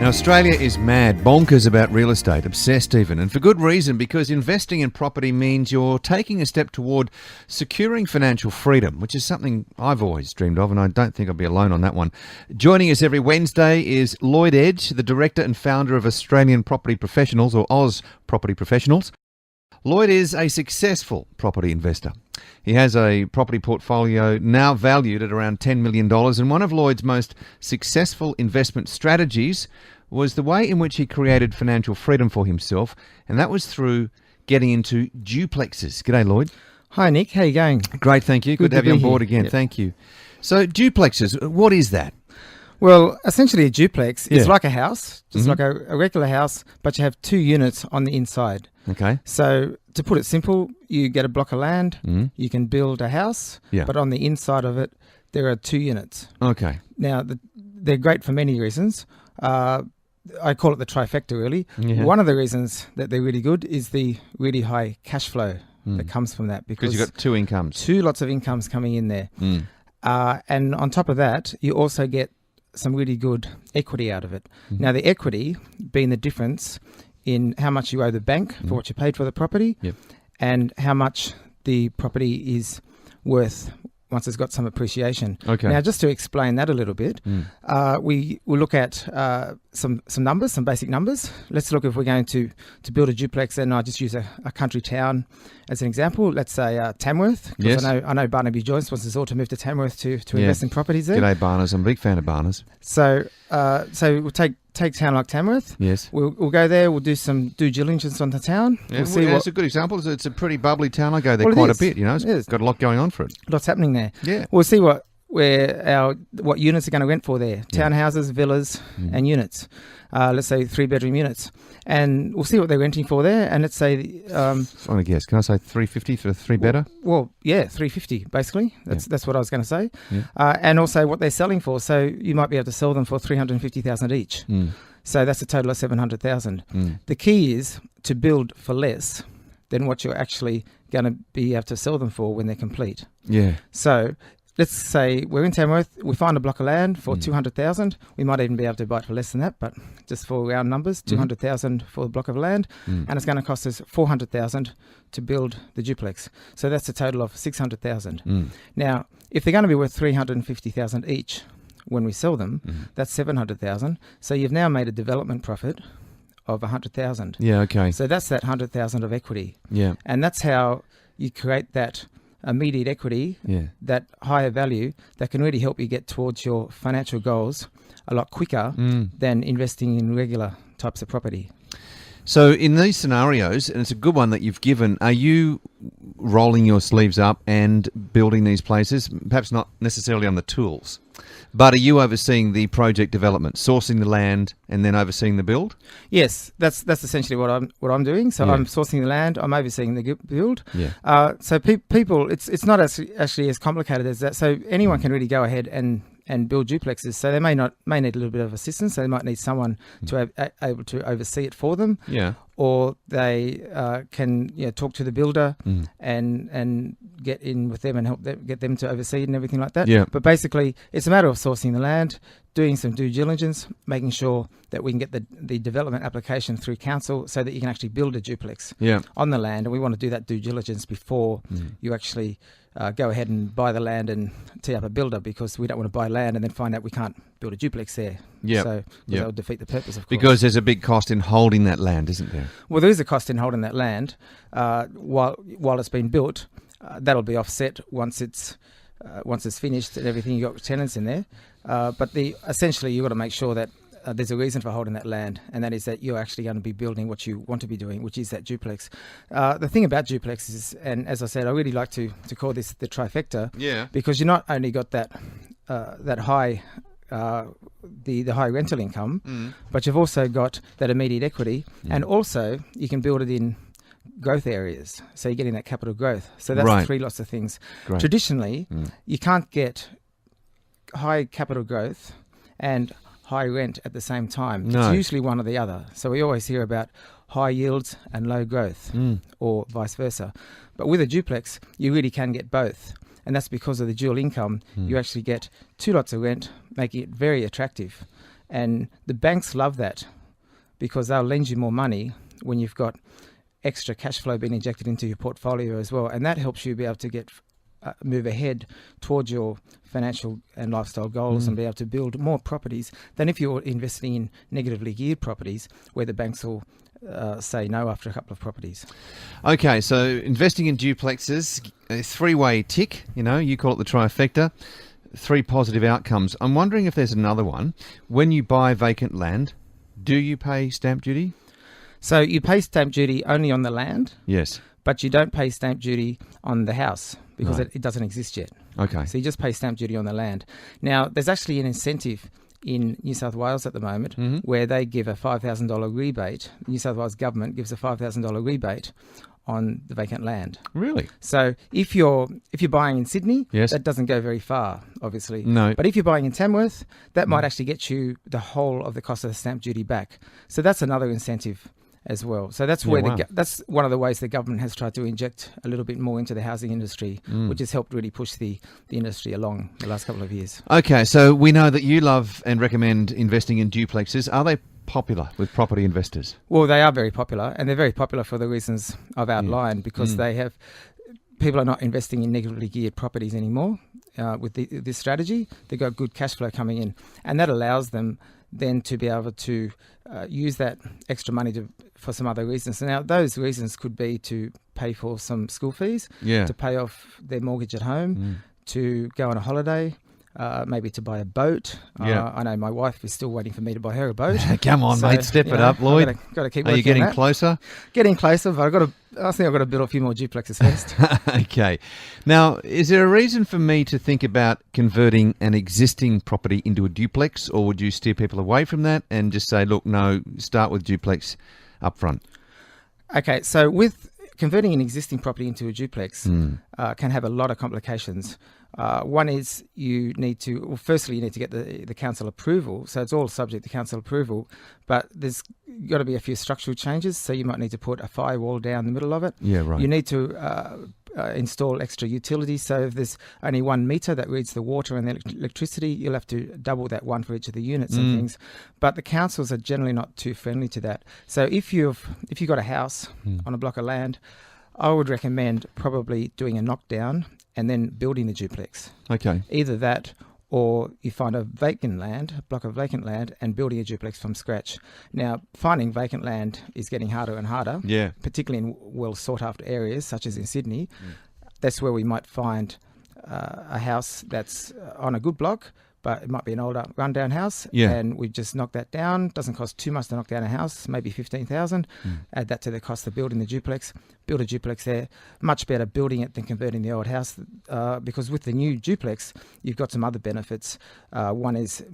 Now, Australia is mad, bonkers about real estate, obsessed even, and for good reason, because investing in property means you're taking a step toward securing financial freedom, which is something I've always dreamed of, and I don't think I'll be alone on that one. Joining us every Wednesday is Lloyd Edge, the director and founder of Australian Property Professionals, or Oz Property Professionals. Lloyd is a successful property investor. He has a property portfolio now valued at around $10 million, and one of Lloyd's most successful investment strategies was the way in which he created financial freedom for himself, and that was through getting into duplexes. G'day, Lloyd. Hi, Nick. How you going? Great, thank you. Good to have you on board again. Yep. Thank you. So, duplexes, what is that? Well, essentially a duplex is like a house, just like a regular house, but you have two units on the inside. Okay. So to put it simple, you get a block of land, you can build a house, but on the inside of it, there are two units. Okay. Now, they're great for many reasons. I call it the trifecta, really. Yeah. One of the reasons that they're really good is the really high cash flow that comes from that. Because you've got two incomes. Two lots of incomes coming in there. And on top of that, you also get some really good equity out of it. Now, the equity being the difference in how much you owe the bank for what you paid for the property and how much the property is worth once it's got some appreciation. Okay. Now, just to explain that a little bit, we will look at some numbers, some basic numbers. Let's look if we're going to build a duplex, and I just use a country town as an example. Let's say Tamworth, because I know Barnaby Joyce wants us all to move to Tamworth to invest in properties there. G'day, Barnes. I'm a big fan of Barnes. So we'll take town like Tamworth. Yes. We'll go there. We'll do some due diligence on the town. Yeah, it's a good example. It's a pretty bubbly town. I go there quite a bit. You know, it's got a lot going on for it. Lots happening there. Yeah. We'll see what units are going to rent for there. Townhouses, villas, and units. Let's say 3-bedroom units, and we'll see what they're renting for there. And let's say, I'm gonna guess. Can I say 350 for 3-bedder? Well, yeah, 350 basically. That's what I was going to say. Yeah. And also what they're selling for. So you might be able to sell them for 350,000 each. So that's a total of 700,000. The key is to build for less than what you're actually going to be able to sell them for when they're complete. Yeah. So let's say we're in Tamworth, we find a block of land for 200,000. We might even be able to buy it for less than that, but just for round numbers, 200,000 for the block of land, and it's going to cost us 400,000 to build the duplex. So that's a total of 600,000. Now, if they're going to be worth 350,000 each when we sell them, that's 700,000. So you've now made a development profit of 100,000. Yeah. Okay. So that's that 100,000 of equity. Yeah. And that's how you create that immediate equity, that higher value that can really help you get towards your financial goals a lot quicker than investing in regular types of property. So in these scenarios, and it's a good one that you've given, are you rolling your sleeves up and building these places? Perhaps not necessarily on the tools, but are you overseeing the project development, sourcing the land, and then overseeing the build? Yes, that's essentially what I'm doing. So I'm sourcing the land, I'm overseeing the build. Yeah. So people, it's not actually as complicated as that. So anyone can really go ahead and build duplexes. So they may need a little bit of assistance. So they might need someone to able to oversee it for them. Yeah. Or they can talk to the builder and get in with them and help them, get them to oversee it and everything like that. Yeah. But basically, it's a matter of sourcing the land, doing some due diligence, making sure that we can get the development application through council so that you can actually build a duplex on the land. And we want to do that due diligence before you actually go ahead and buy the land and tee up a builder, because we don't want to buy land and then find out we can't build a duplex there. Yeah. So that would defeat the purpose, of course. Because there's a big cost in holding that land, isn't there? Well, there is a cost in holding that land while it's been built. That'll be offset once it's finished and everything. You've got tenants in there. But essentially you've got to make sure that there's a reason for holding that land, and that is that you're actually going to be building what you want to be doing, which is that duplex. The thing about duplexes, and as I said, I really like to call this the trifecta, because you not only got that high the high rental income, but you've also got that immediate equity, and also you can build it in growth areas, so you're getting that capital growth. So that's three lots of things. Great. Traditionally, you can't get high capital growth and high rent at the same time. No. It's usually one or the other. So we always hear about high yields and low growth, or vice versa. But with a duplex, you really can get both. And that's because of the dual income. You actually get two lots of rent, making it very attractive. And the banks love that because they'll lend you more money when you've got extra cash flow being injected into your portfolio as well. And that helps you be able to move ahead towards your financial and lifestyle goals and be able to build more properties than if you're investing in negatively geared properties where the banks will say no after a couple of properties. Okay, so investing in duplexes, a three-way tick, you call it the trifecta, 3 positive outcomes. I'm wondering if there's another one. When you buy vacant land, do you pay stamp duty? So you pay stamp duty only on the land, Yes. but you don't pay stamp duty on the house because Right. it doesn't exist yet. Okay. So you just pay stamp duty on the land. Now, there's actually an incentive in New South Wales at the moment where they give a $5,000 rebate. The New South Wales government gives a $5,000 rebate on the vacant land. Really? So if you're buying in Sydney, Yes. that doesn't go very far, obviously. No. But if you're buying in Tamworth, that might actually get you the whole of the cost of the stamp duty back. So that's another incentive as well. So that's where wow. that's one of the ways the government has tried to inject a little bit more into the housing industry, which has helped really push the industry along the last couple of years. Okay, so we know that you love and recommend investing in duplexes. Are they popular with property investors? Well, they are very popular, and they're very popular for the reasons I've outlined because people are not investing in negatively geared properties anymore with this strategy. They've got good cash flow coming in, and that allows them then to be able to use that extra money for some other reasons. Now, those reasons could be to pay for some school fees, Yeah. to pay off their mortgage at home, to go on a holiday, maybe to buy a boat. Yeah. I know my wife is still waiting for me to buy her a boat. Come on, So, mate, step you it know, up, Lloyd. Got to keep Are you working on getting that. closer? Getting closer, but I think I've got to build a few more duplexes first. Okay. Now, is there a reason for me to think about converting an existing property into a duplex, or would you steer people away from that and just say, look, no, start with duplex up front? Okay, so with converting an existing property into a duplex can have a lot of complications. One is firstly you need to get the council approval. So it's all subject to council approval, but there's got to be a few structural changes. So you might need to put a firewall down the middle of it. Yeah, right. You need to install extra utilities. So if there's only 1 meter that reads the water and the electricity, you'll have to double that one for each of the units and things. But the councils are generally not too friendly to that. So if you've got a house on a block of land, I would recommend probably doing a knockdown and then building the duplex. Okay. Either that or you find a block of vacant land and building a duplex from scratch. Now, finding vacant land is getting harder and harder, Yeah. particularly in well sought after areas such as in Sydney. That's where we might find a house that's on a good block, but it might be an older rundown house, Yeah. and we just knock that down. Doesn't cost too much to knock down a house, maybe $15,000. Add that to the cost of building the duplex. Build a duplex there. Much better building it than converting the old house, because with the new duplex, you've got some other benefits. One is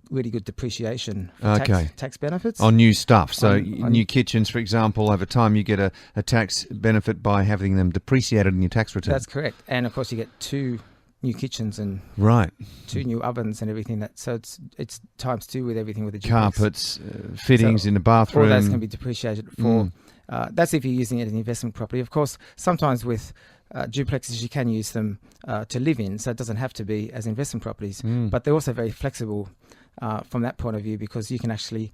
really good depreciation for Okay. tax benefits. On new stuff. So On- new kitchens, for example, over time you get a tax benefit by having them depreciated in your tax return. That's correct. And of course, you get 2 new kitchens and Right. 2 new ovens and everything. So it's times 2 with everything with the duplex. Carpets, fittings in the bathroom. All those can be depreciated for. That's if you're using it as an investment property. Of course, sometimes with duplexes, you can use them to live in, so it doesn't have to be as investment properties. But they're also very flexible from that point of view because you can actually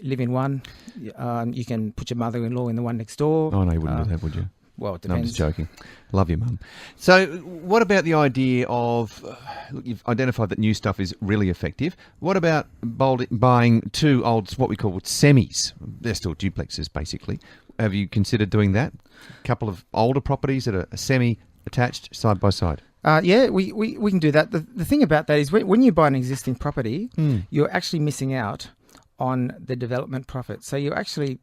live in one. You can put your mother-in-law in the one next door. Oh, no, you wouldn't do that, would you? Well, it No, I'm depends. just joking. Love you, Mum. So what about the idea of, look, you've identified that new stuff is really effective. What about buying 2 old, what we call semis? They're still duplexes, basically. Have you considered doing that? A couple of older properties that are semi-attached side by side. Yeah, we can do that. The thing about that is when you buy an existing property, you're actually missing out on the development profit. So you're actually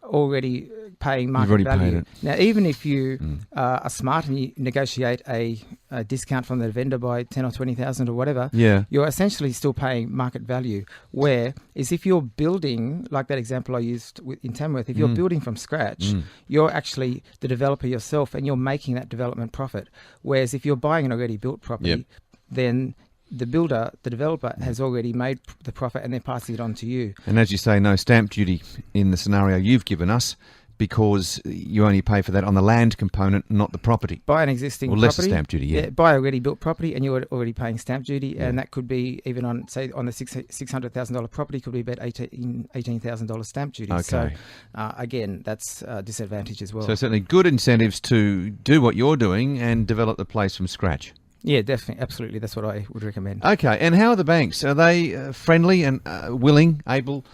already paying market already value. paid it. Now, even if you are smart and you negotiate a discount from the vendor by 10 or 20,000 or whatever, Yeah. you're essentially still paying market value. Where is if you're building, like that example I used in Tamworth, if you're building from scratch, you're actually the developer yourself and you're making that development profit. Whereas if you're buying an already built property, then the developer has already made the profit and they're passing it on to you. And as you say, no stamp duty in the scenario you've given us. because you only pay for that on the land component, not the property. Buy an existing Or less property. stamp duty, yeah. Buy a already built property, and you're already paying stamp duty, and that could be even on, say, on the $600,000 property, could be about $18,000 stamp duty. Okay. So, again, that's a disadvantage as well. So certainly good incentives to do what you're doing and develop the place from scratch. Yeah, definitely, absolutely. That's what I would recommend. Okay, and how are the banks? Are they friendly and willing, able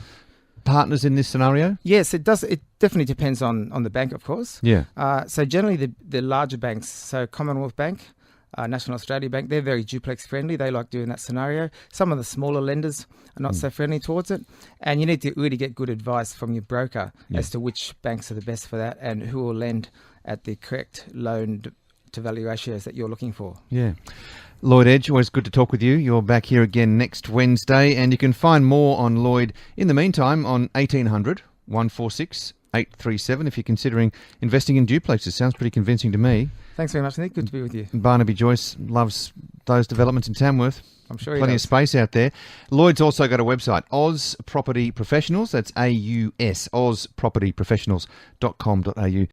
partners in this scenario? Yes, it does. It definitely depends on the bank, of course. Yeah. So generally, the larger banks, so Commonwealth Bank, National Australia Bank, they're very duplex friendly. They like doing that scenario. Some of the smaller lenders are not so friendly towards it. And you need to really get good advice from your broker as to which banks are the best for that and who will lend at the correct loan to value ratios that you're looking for. Yeah. Lloyd Edge, always good to talk with you. You're back here again next Wednesday, and you can find more on Lloyd in the meantime on 1800 146 837 if you're considering investing in duplexes. Sounds pretty convincing to me. Thanks very much, Nick. Good to be with you. Barnaby Joyce loves those developments in Tamworth. I'm sure he Plenty of does. space out there. Lloyd's also got a website, Oz Property Professionals. That's AUS, ozpropertyprofessionals.com.au.